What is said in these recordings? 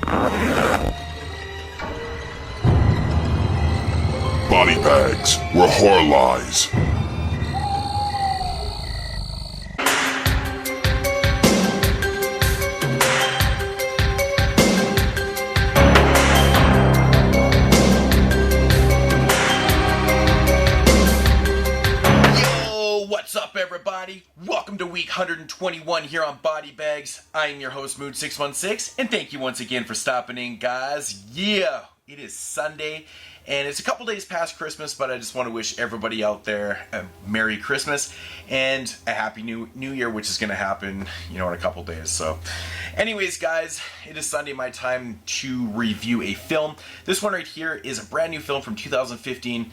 Body bags where horror lies. What's up, everybody? Welcome to week 121 here on Body Bags. I am your host, Moodz616, and thank you once again for stopping in, guys. Yeah, it is Sunday, and it's a couple days past Christmas, but I just want to wish everybody out there a Merry Christmas and a Happy New Year, which is going to happen, in a couple days. So, anyways, guys, it is Sunday, my time to review a film. This one right here is a brand new film from 2015.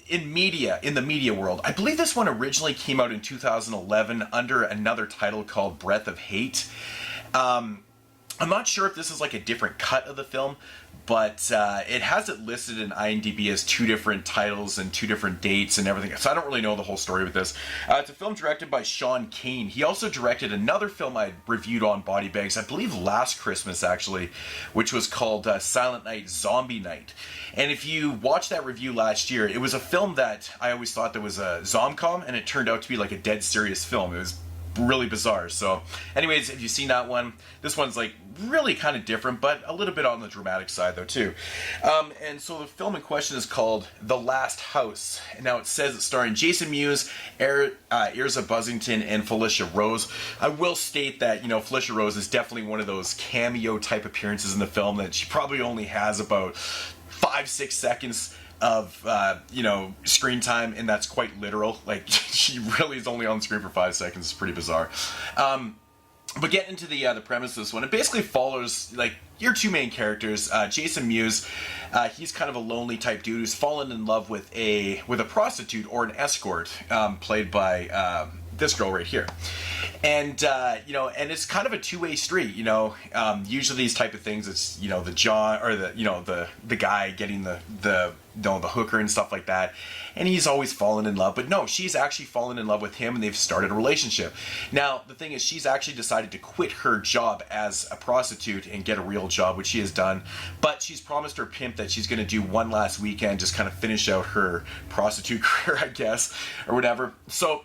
In the media world. I believe this one originally came out in 2011 under another title called Breath of Hate. I'm not sure if this is like a different cut of the film, but it has it listed in IMDb as two different titles and two different dates and everything. So I don't really know the whole story with this. It's a film directed by Sean Kane. He also directed another film I reviewed on Body Bags, I believe last Christmas actually, which was called Silent Night, Zombie Night. And if you watched that review last year, it was a film that I always thought that was a zomcom, and it turned out to be like a dead serious film. It was really bizarre. So anyways, if you've seen that one, this one's like really kind of different, but a little bit on the dramatic side though too. And so the film in question is called The Last House. Now it says it's starring Jason Mewes, Yrsa Buzzington, and Felicia Rose. I will state that, Felicia Rose is definitely one of those cameo type appearances in the film that she probably only has about 5-6 seconds of screen time, and that's quite literal. Like, she really is only on the screen for 5 seconds. It's pretty bizarre. But getting into the premise of this one, it basically follows like your two main characters. Jason Mewes, he's kind of a lonely type dude who's fallen in love with a prostitute or an escort, played by this girl right here. And and it's kind of a two-way street. Usually these type of things, it's the John or the guy getting the hooker and stuff like that, and he's always fallen in love. But no, she's actually fallen in love with him, and they've started a relationship. Now the thing is, she's actually decided to quit her job as a prostitute and get a real job, which she has done. But she's promised her pimp that she's going to do one last weekend, just kind of finish out her prostitute career, I guess, or whatever. So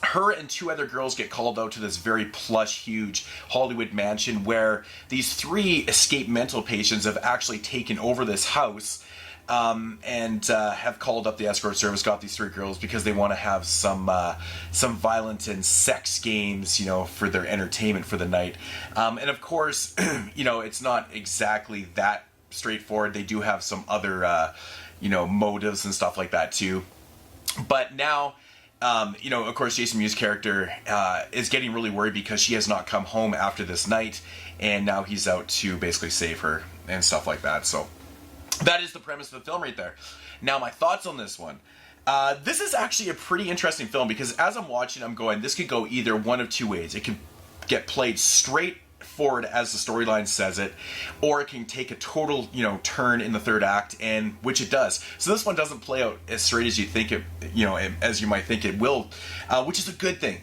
her and two other girls get called out to this very plush, huge Hollywood mansion where these three escaped mental patients have actually taken over this house, and have called up the escort service, got these three girls because they want to have some violent and sex games, for their entertainment for the night. And of course, it's not exactly that straightforward. They do have some other, motives and stuff like that too. But now, of course, Jason Mewes' character is getting really worried because she has not come home after this night, and now he's out to basically save her and stuff like that. So that is the premise of the film right there. Now, my thoughts on this one. This is actually a pretty interesting film because as I'm watching, I'm going, this could go either one of two ways. It could get played straight forward as the storyline says it, or it can take a total turn in the third act, and which it does. So this one doesn't play out as straight as you think it as you might think it will, which is a good thing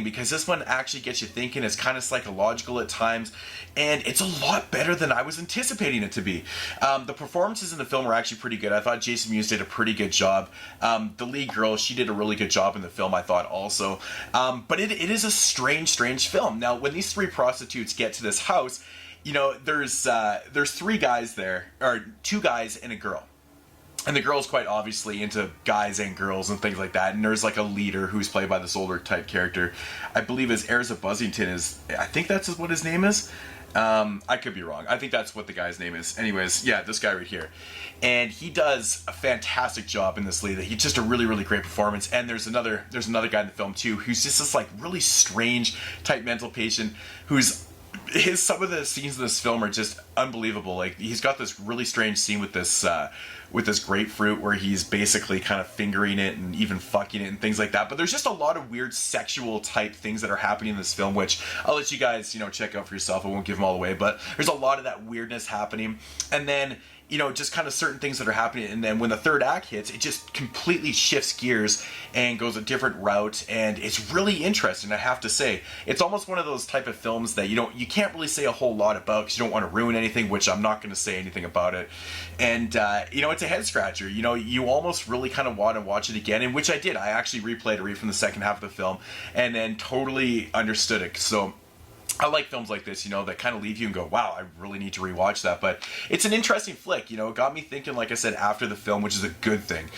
because this one actually gets you thinking. It's kind of psychological at times, and it's a lot better than I was anticipating it to be. The performances in the film were actually pretty good. I thought Jason Mewes did a pretty good job. The lead girl, she did a really good job in the film, I thought also. But it is a strange film. Now, when these three prostitutes get to this house, there's three guys there, or two guys and a girl. And the girl's quite obviously into guys and girls and things like that. And there's like a leader who's played by this older type character. I believe is Yrsa Buzzington I think that's what his name is. I could be wrong. I think that's what the guy's name is. Anyways, yeah, this guy right here. And he does a fantastic job in this lead. He's just a really, really great performance. And there's another guy in the film too who's just this like really strange type mental patient some of the scenes in this film are just unbelievable. Like, he's got this really strange scene with this grapefruit where he's basically kind of fingering it and even fucking it and things like that. But there's just a lot of weird sexual type things that are happening in this film, which I'll let you guys, check out for yourself. I won't give them all away, but there's a lot of that weirdness happening. And then, just kind of certain things that are happening. And then when the third act hits, it just completely shifts gears and goes a different route. And it's really interesting, I have to say. It's almost one of those type of films that you can't really say a whole lot about because you don't want to ruin anything, which I'm not going to say anything about it. And, it's a head scratcher. You almost really kind of want to watch it again, and which I did. I actually replayed it right from the second half of the film and then totally understood it. So I like films like this, that kind of leave you and go, wow, I really need to rewatch that. But it's an interesting flick, it got me thinking, like I said, after the film, which is a good thing.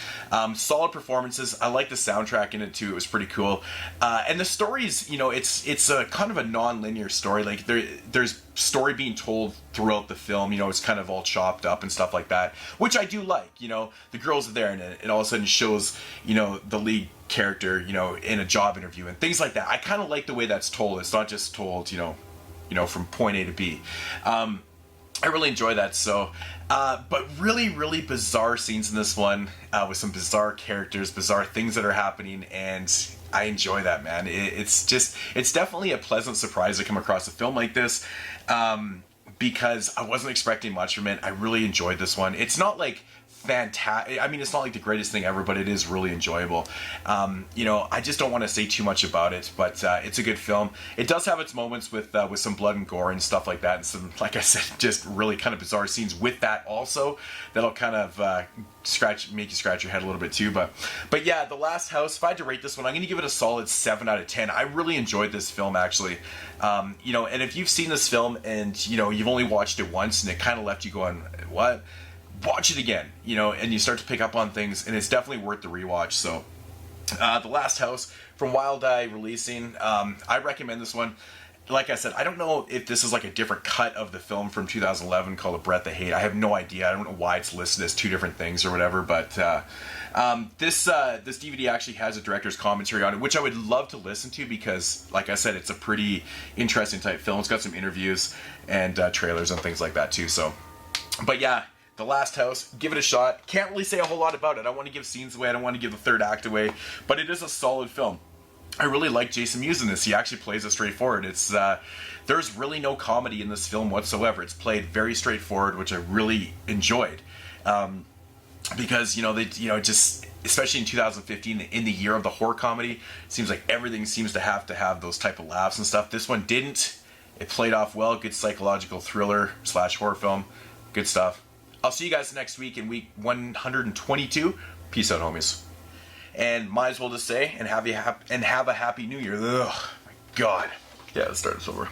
Solid performances. I like the soundtrack in it too. It was pretty cool. And the stories, it's a kind of a non-linear story. Like there's story being told throughout the film, it's kind of all chopped up and stuff like that, which I do like. The girls are there and it all of a sudden shows, the lead character, in a job interview and things like that. I kind of like the way that's told. It's not just told, from point A to B. I really enjoy that. So, but really, really bizarre scenes in this one, with some bizarre characters, bizarre things that are happening, and I enjoy that, man. It's definitely a pleasant surprise to come across a film like this, because I wasn't expecting much from it. I really enjoyed this one. It's not like fantastic. I mean, it's not like the greatest thing ever, but it is really enjoyable. I just don't want to say too much about it, but it's a good film. It does have its moments with some blood and gore and stuff like that, and some, like I said, just really kind of bizarre scenes with that also. That'll kind of make you scratch your head a little bit too. But yeah, The Last House. If I had to rate this one, I'm going to give it a solid 7 out of 10. I really enjoyed this film, actually. And if you've seen this film and you've only watched it once and it kind of left you going, what? Watch it again, and you start to pick up on things, and it's definitely worth the rewatch. So, The Last House from Wild Eye releasing. I recommend this one. Like I said, I don't know if this is like a different cut of the film from 2011 called A Breath of Hate. I have no idea. I don't know why it's listed as two different things or whatever, but this DVD actually has a director's commentary on it, which I would love to listen to because, like I said, it's a pretty interesting type film. It's got some interviews and trailers and things like that too. So, but yeah, The Last House, give it a shot. Can't really say a whole lot about it. I don't want to give scenes away. I don't want to give the third act away, but it is a solid film. I really like Jason Mewes in this. He actually plays it straightforward. It's there's really no comedy in this film whatsoever. It's played very straightforward, which I really enjoyed, because just especially in 2015, in the year of the horror comedy, it seems like everything seems to have those type of laughs and stuff. This one didn't. It played off well. Good psychological thriller / horror film. Good stuff. I'll see you guys next week in week 122. Peace out, homies. And might as well just say, and have a happy new year. Ugh, my God. Yeah, let's start this over.